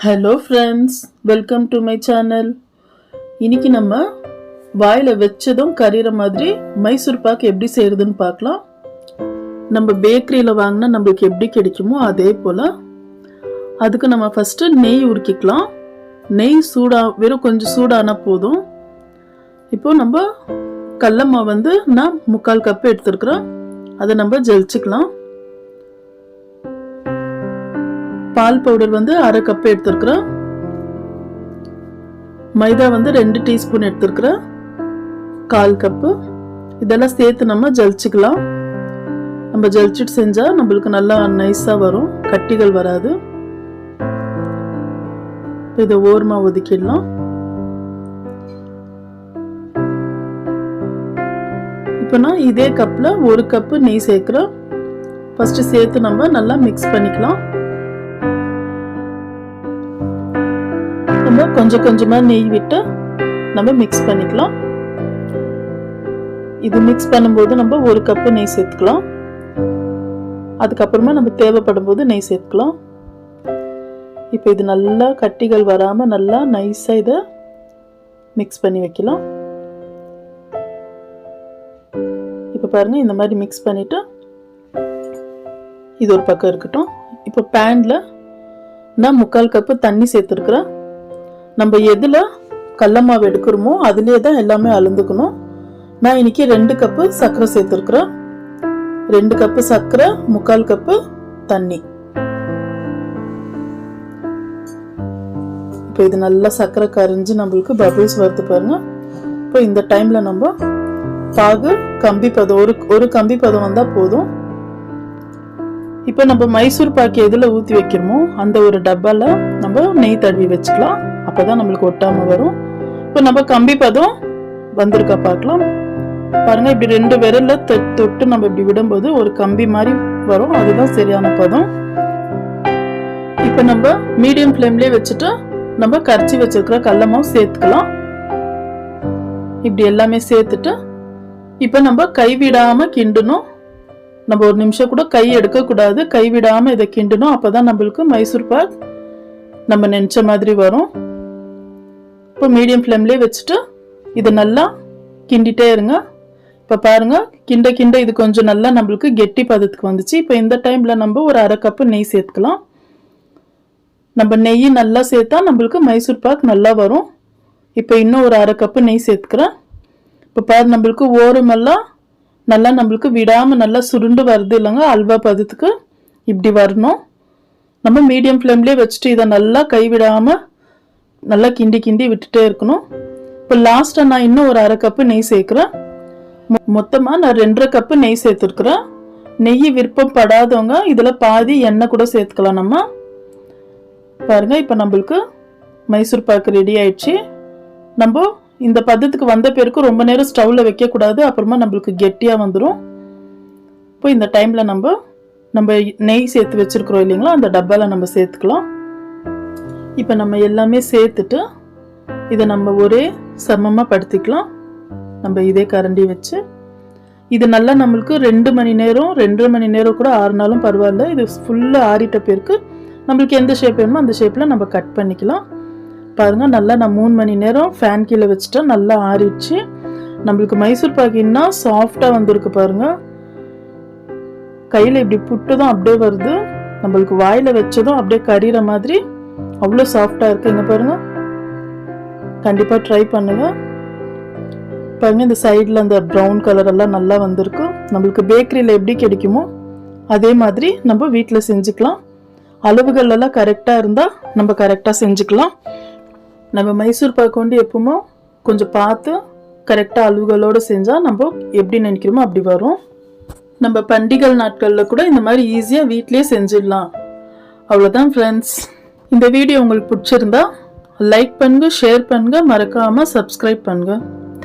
Hello friends, welcome to my channel. இன்னைக்கு நம்ம வாயில வெச்சதும் கரிற மாதிரி மைசூர் பாக் எப்படி செய்யறதுன்னு பார்க்கலாம். நம்ம பேக்கரியில வாங்கினா நமக்கு எப்படி கிடைக்குமோ அதே போல அதுக்கு நம்ம ஃபர்ஸ்ட் நெய் உருக்கிக்கலாம். நெய் வெறும் கொஞ்சம் சூடானா போதும். இப்போ நம்ம கடலை மாவு நான் 3/4 கப் எடுத்துக்கிறேன். அதை நம்ம ஜலிச்சுக்கலாம். பால் பவுடர் 1/2 கப் எடுத்துக்கிறேன். மைதா 2 டீஸ்பூன் எடுத்துக்கிறேன். 1/4 கப்பு. இதெல்லாம் சேர்த்து நம்ம ஜலிச்சுக்கலாம். நம்ம ஜலிச்சுட்டு செஞ்சா நம்மளுக்கு நல்லா நைஸா வரும், கட்டிகள் வராது. இதை ஓரமா ஒதுக்கிடலாம். இப்போ நான் இதே கப்ல 1 கப்பு நெய் சேர்க்கிறேன். ஃபர்ஸ்ட் சேர்த்து நம்ம நல்லா மிக்ஸ் பண்ணிக்கலாம். நம்ம கொஞ்சம் கொஞ்சமா நெய் விட்டு நம்ம மிக்ஸ் பண்ணிக்கலாம். இது மிக்ஸ் பண்ணும்போது நம்ம 1 கப்பு நெய் சேர்த்துக்கலாம். அதுக்கப்புறமா நம்ம தேவைப்படும் போது நெய் சேர்த்துக்கலாம். இப்போ இது நல்லா கட்டிகள் வராம நல்லா நைஸா இதை மிக்ஸ் பண்ணி வைக்கலாம். இப்போ பாருங்க, இந்த மாதிரி மிக்ஸ் பண்ணிட்டு இது ஒரு பக்கம் இருக்கட்டும். இப்போ பேன்ல நான் 3/4 கப்பு தண்ணி சேர்த்துருக்குறேன். நம்ம எதுல கடலை மாவு எடுக்கிறோமோ அதுலேயே தான் எல்லாமே அளந்துக்கணும். நான் இன்னைக்கு 2 கப்பு சர்க்கரை சேர்த்துருக்குறேன். 2 கப்பு சர்க்கரை, 3/4 கப்பு தண்ணி. இப்போ இது நல்லா சர்க்கரை கரைஞ்சி நம்மளுக்கு பபிள்ஸ் வருது பாருங்க. இப்போ இந்த டைம்ல நம்ம பாகு கம்பி பதம் ஒரு கம்பி பதம் வந்தா போதும். இப்போ நம்ம மைசூர் பாக்கு எதுல ஊற்றி வைக்கிறோமோ அந்த ஒரு டப்பால நம்ம நெய் தடவி வச்சுக்கலாம். அப்பதான் நம்மளுக்கு ஒட்டாம வரும். இப்போ நம்ம கம்பி பதம் வந்திருக்கா பார்க்கலாம். பாருங்க, இப்படி 2 விரல்ல தொட்டு நம்ம இப்படி விடும்போது ஒரு கம்பி மாதிரி வரும். அதுதான் சரியான பதம். இப்போ நம்ம மீடியம் ஃப்ளேம்லயே வச்சுட்டு நம்ம கரைச்சி வச்சிருக்கிற கடலை மாவு சேர்த்துக்கலாம். இப்படி எல்லாமே சேர்த்துட்டு இப்போ நம்ம கைவிடாம கிண்டணும். நம்ம ஒரு நிமிஷம் கூட கை எடுக்க கூடாது. கைவிடாம இதை கிண்டணும். அப்பதான் நம்மளுக்கு மைசூர் பாக் நம்ம நினைச்ச மாதிரி வரும். இப்போ மீடியம் ஃப்ளேம்லேயே வச்சுட்டு இதை நல்லா கிண்டிட்டே இருங்க. இப்போ பாருங்க, கிண்ட கிண்ட இது கொஞ்சம் நல்லா நம்மளுக்கு கெட்டி பதத்துக்கு வந்துச்சு. இப்போ இந்த டைம்ல நம்ம ஒரு 1/2 கப்பு நெய் சேர்த்துக்கலாம். நம்ம நெய் நல்லா சேர்த்தா நம்மளுக்கு மைசூர் பாக் நல்லா வரும். இப்போ இன்னும் ஒரு 1/2 கப்பு நெய் சேர்த்துக்கிறேன். இப்போ பாரு, நம்மளுக்கு ஓரமெல்லாம் நல்லா நம்மளுக்கு விடாம நல்லா சுருண்டு வருது இல்லைங்க, அல்வா பதத்துக்கு இப்படி வரணும். நம்ம மீடியம் ஃப்ளேம்லேயே வச்சுட்டு இதை நல்லா கைவிடாம நல்லா கிண்டி கிண்டி விட்டுட்டே இருக்கணும். இப்போ லாஸ்டா நான் இன்னும் ஒரு 1/2 கப்பு நெய் சேர்க்கிறேன். மொத்தமா நான் 2.5 கப்பு நெய் சேர்த்துருக்குறேன். நெய் விருப்பம் படாதவங்க இதுல பாதி எண்ணெய் கூட சேர்த்துக்கலாம். நம்ம பாருங்க, இப்போ நம்மளுக்கு மைசூர் பாக்கு ரெடி ஆயிடுச்சு. நம்ம இந்த பதத்துக்கு வந்த பிறகு ரொம்ப நேரம் ஸ்டவ்ல வைக்க கூடாது, அப்புறமா நம்மளுக்கு கெட்டியா வந்துடும். இப்போ இந்த டைம்ல நம்ம நெய் சேர்த்து வச்சிருக்கிறோம் இல்லைங்களா, அந்த டப்பால நம்ம சேர்த்துக்கலாம். இப்போ நம்ம எல்லாமே சேர்த்துட்டு இதை நம்ம ஒரே சமமா படுத்திக்கலாம். நம்ம இதே கரண்டி வச்சு இது நல்லா நம்மளுக்கு 2 மணி நேரம் 2.5 மணி நேரம் கூட ஆறுனாலும் பரவாயில்ல. இது ஃபுல்லா ஆறிட்ட பிறகு நம்மளுக்கு எந்த ஷேப் வேணுமோ அந்த ஷேப்ல நம்ம கட் பண்ணிக்கலாம். பாருங்க, நல்லா நான் 3 மணி நேரம் ஃபேன் கீழே வச்சுட்டா நல்லா ஆறிடுச்சு. நம்மளுக்கு மைசூர் பாக்கு இன்னும் சாஃப்டா வந்திருக்கு பாருங்க. கையில இப்படி புட்டுதான் அப்படியே வருது. நம்மளுக்கு வாயில வச்சதும் அப்படியே கரிற மாதிரி அவ்வளோ சாஃப்டா இருக்குங்க பாருங்க. கண்டிப்பா ட்ரை பண்ணுங்க. பாருங்க, இந்த சைட்ல அந்த ப்ரௌன் கலர் எல்லாம் நல்லா வந்திருக்கு. நம்மளுக்கு பேக்கரியில எப்படி கிடைக்குமோ அதே மாதிரி நம்ம வீட்டில் செஞ்சுக்கலாம். அளவுகள் எல்லாம் கரெக்டா இருந்தா நம்ம கரெக்டா செஞ்சுக்கலாம். நம்ம மைசூர் பாக்கு வந்து எப்பவுமே கொஞ்சம் பார்த்து கரெக்டா அளவுகளோடு செஞ்சா நம்ம எப்படி நினைக்கிறோமோ அப்படி வரும். நம்ம பண்டிகை நாட்கள்ல கூட இந்த மாதிரி ஈஸியா வீட்லயே செஞ்சிடலாம். அவ்வளவுதான் ஃப்ரெண்ட்ஸ். இந்த வீடியோ உங்களுக்கு பிடிச்சிருந்தா லைக் பண்ணுங்க, ஷேர் பண்ணுங்க, மறக்காம சப்ஸ்கிரைப் பண்ணுங்க.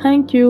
தேங்க்யூ.